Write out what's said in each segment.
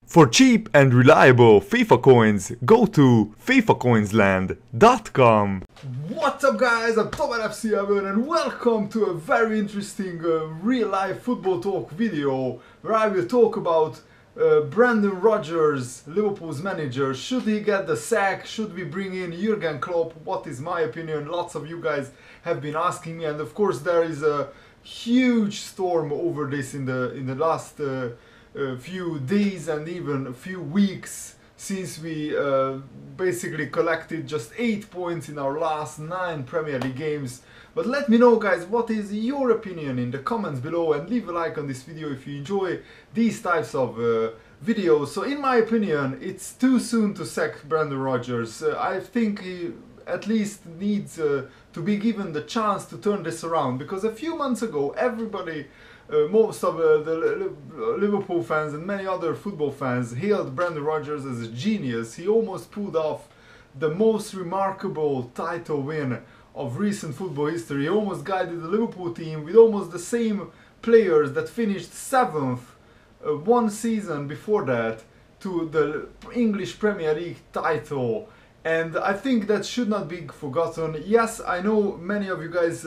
For cheap and reliable FIFA coins, go to fifacoinsland.com. What's up guys, I'm FC7 and welcome to a very interesting real-life football talk video where I will talk about Brendan Rodgers, Liverpool's manager. Should he get the sack? Should we bring in Jürgen Klopp? What is my opinion? Lots of you guys have been asking me, and of course there is a huge storm over this in the last few days and even a few weeks since we basically collected just 8 points in our last 9 Premier League games. But let me know guys, what is your opinion in the comments below, and leave a like on this video if you enjoy these types of videos. So in my opinion, it's too soon to sack Brendan Rodgers. I think he at least needs to be given the chance to turn this around, because a few months ago everybody, most of the Liverpool fans and many other football fans hailed Brendan Rodgers as a genius. He almost pulled off the most remarkable title win of recent football history. He almost guided the Liverpool team with almost the same players that finished 7th one season before that to the English Premier League title. And I think that should not be forgotten. Yes, I know many of you guys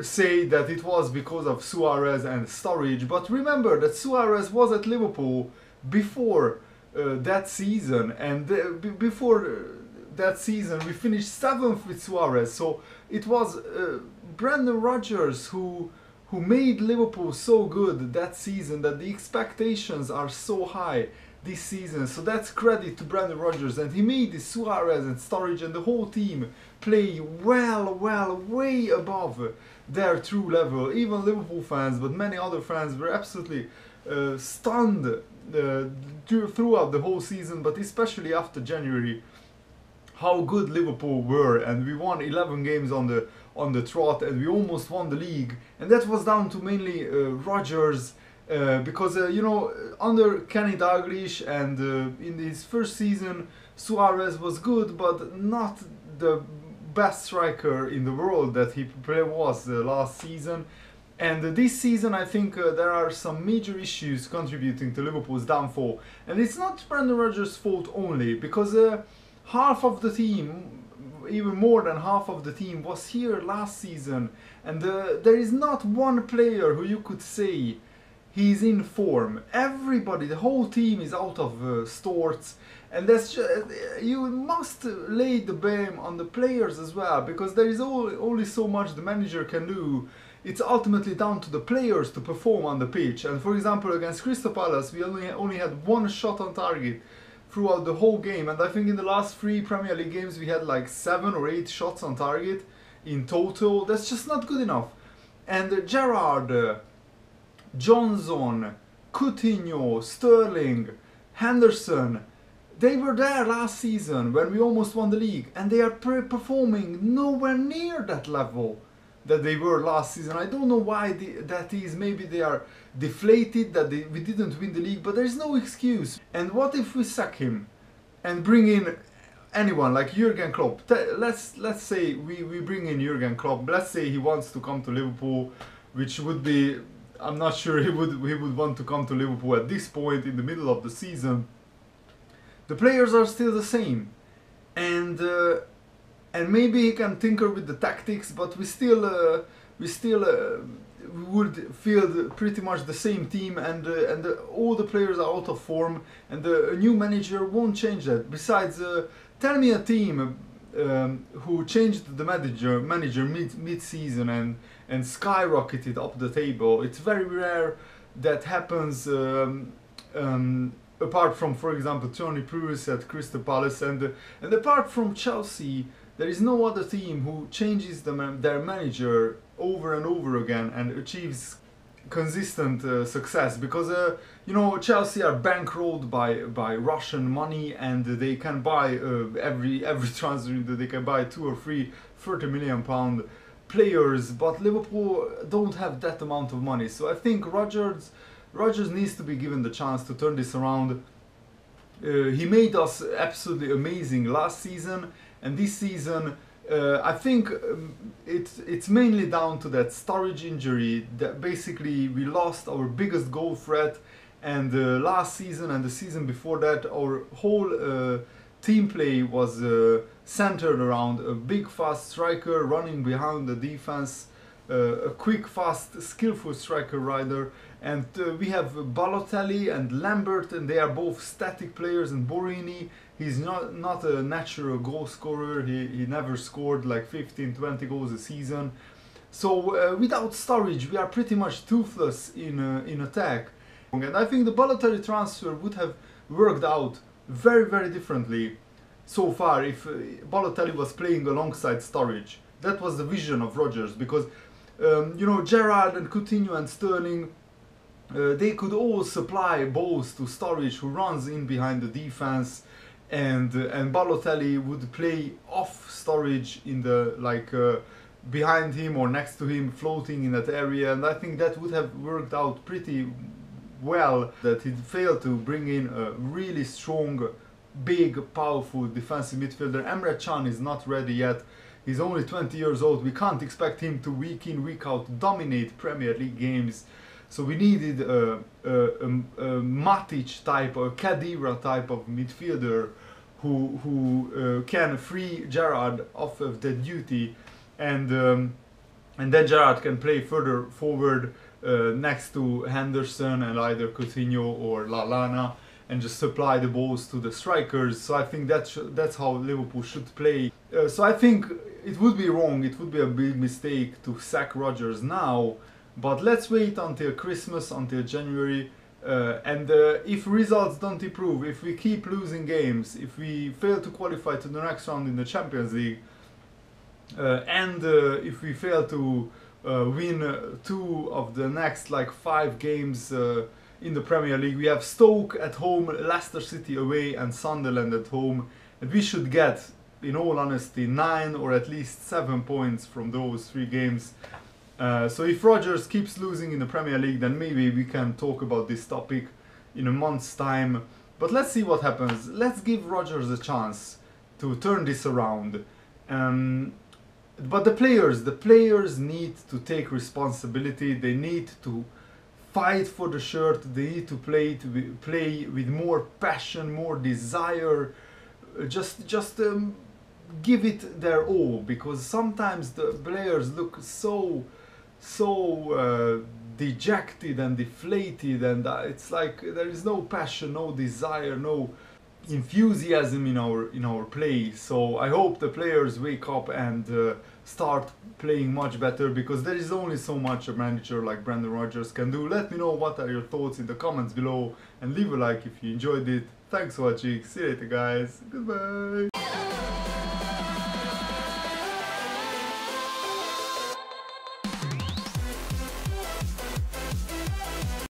say that it was because of Suarez and Sturridge, but remember that Suarez was at Liverpool before that season, and before that season we finished 7th with Suarez. So it was Brendan Rodgers who made Liverpool so good that season, that the expectations are so high this season. So that's credit to Brendan Rodgers, and he made the Suarez and Sturridge and the whole team play well, way above their true level. Even Liverpool fans, but many other fans were absolutely stunned throughout the whole season, but especially after January, how good Liverpool were. And we won 11 games on the trot, and we almost won the league, and that was down to mainly Rodgers. Because you know, under Kenny Dalglish and in his first season, Suarez was good, but not the best striker in the world that he was last season. And this season I think there are some major issues contributing to Liverpool's downfall, and it's not Brendan Rodgers' fault only, because half of the team, even more than half of the team, was here last season, and there is not one player who you could say he's in form. Everybody, the whole team is out of sorts, and that's just, you must lay the blame on the players as well, because there is only so much the manager can do. It's ultimately down to the players to perform on the pitch. And for example, against Crystal Palace we only had 1 shot on target throughout the whole game, and I think in the last 3 Premier League games we had like 7 or 8 shots on target in total. That's just not good enough. And Gerrard, Johnson, Coutinho, Sterling, Henderson, they were there last season when we almost won the league, and they are performing nowhere near that level that they were last season. I don't know why that is. Maybe they are deflated that we didn't win the league, but there's no excuse. And what if we sack him and bring in anyone like Jürgen Klopp? Let's say we bring in Jürgen Klopp. Let's say he wants to come to Liverpool, which would be, I'm not sure he would want to come to Liverpool at this point in the middle of the season. The players are still the same, and maybe he can tinker with the tactics, but we still would feel pretty much the same team, and all the players are out of form, and a new manager won't change that. Besides, tell me a team who changed the manager mid-season and skyrocketed up the table. It's very rare that happens, apart from, for example, Tony Pulis at Crystal Palace, and apart from Chelsea, there is no other team who changes their manager over and over again and achieves consistent success, because you know, Chelsea are bankrolled by Russian money, and they can buy every transfer that they can buy 2 or 3 £30 million players, but Liverpool don't have that amount of money. So I think Rodgers needs to be given the chance to turn this around. He made us absolutely amazing last season, and this season I think it's mainly down to that Sturridge injury, that basically we lost our biggest goal threat, And last season and the season before that, our whole team play was centered around a big fast striker running behind the defense, a quick fast skillful striker rider, and we have Balotelli and Lambert, and they are both static players, and Borini, he's not a natural goal scorer. He never scored like 15-20 goals a season. So without Sturridge we are pretty much toothless in attack, and I think the Balotelli transfer would have worked out very differently so far if Balotelli was playing alongside Sturridge. That was the vision of Rodgers, because you know, Gerrard and Coutinho and Sterling, they could all supply balls to Sturridge, who runs in behind the defense, and Balotelli would play off Sturridge in the behind him or next to him, floating in that area. And I think that would have worked out pretty well. That he failed to bring in a really strong, big, powerful defensive midfielder. Emre Can is not ready yet. He's only 20 years old. We can't expect him to week in, week out dominate Premier League games. So we needed a Matic type, a Khedira type of midfielder who can free Gerrard off of the duty, and then Gerrard can play further forward next to Henderson and either Coutinho or Lallana, and just supply the balls to the strikers. So I think that's how Liverpool should play. So I think it would be wrong, it would be a big mistake to sack Rodgers now, but let's wait until Christmas, until January, and if results don't improve, if we keep losing games, if we fail to qualify to the next round in the Champions League, and if we fail to win 2 of the next 5 games in the Premier League, we have Stoke at home, Leicester City away, and Sunderland at home, and we should get, in all honesty, 9 or at least 7 points from those 3 games. So if Rodgers keeps losing in the Premier League, then maybe we can talk about this topic in a month's time. But let's see what happens. Let's give Rodgers a chance to turn this around. But the players need to take responsibility. They need to fight for the shirt. They need to play with more passion, more desire. Just give it their all, because sometimes the players look so dejected and deflated, and it's like there is no passion, no desire, no enthusiasm in our play. So I hope the players wake up and start playing much better, because there is only so much a manager like Brendan Rodgers can do. Let me know what are your thoughts in the comments below, and leave a like if you enjoyed it. Thanks for watching. See you later, guys. Goodbye.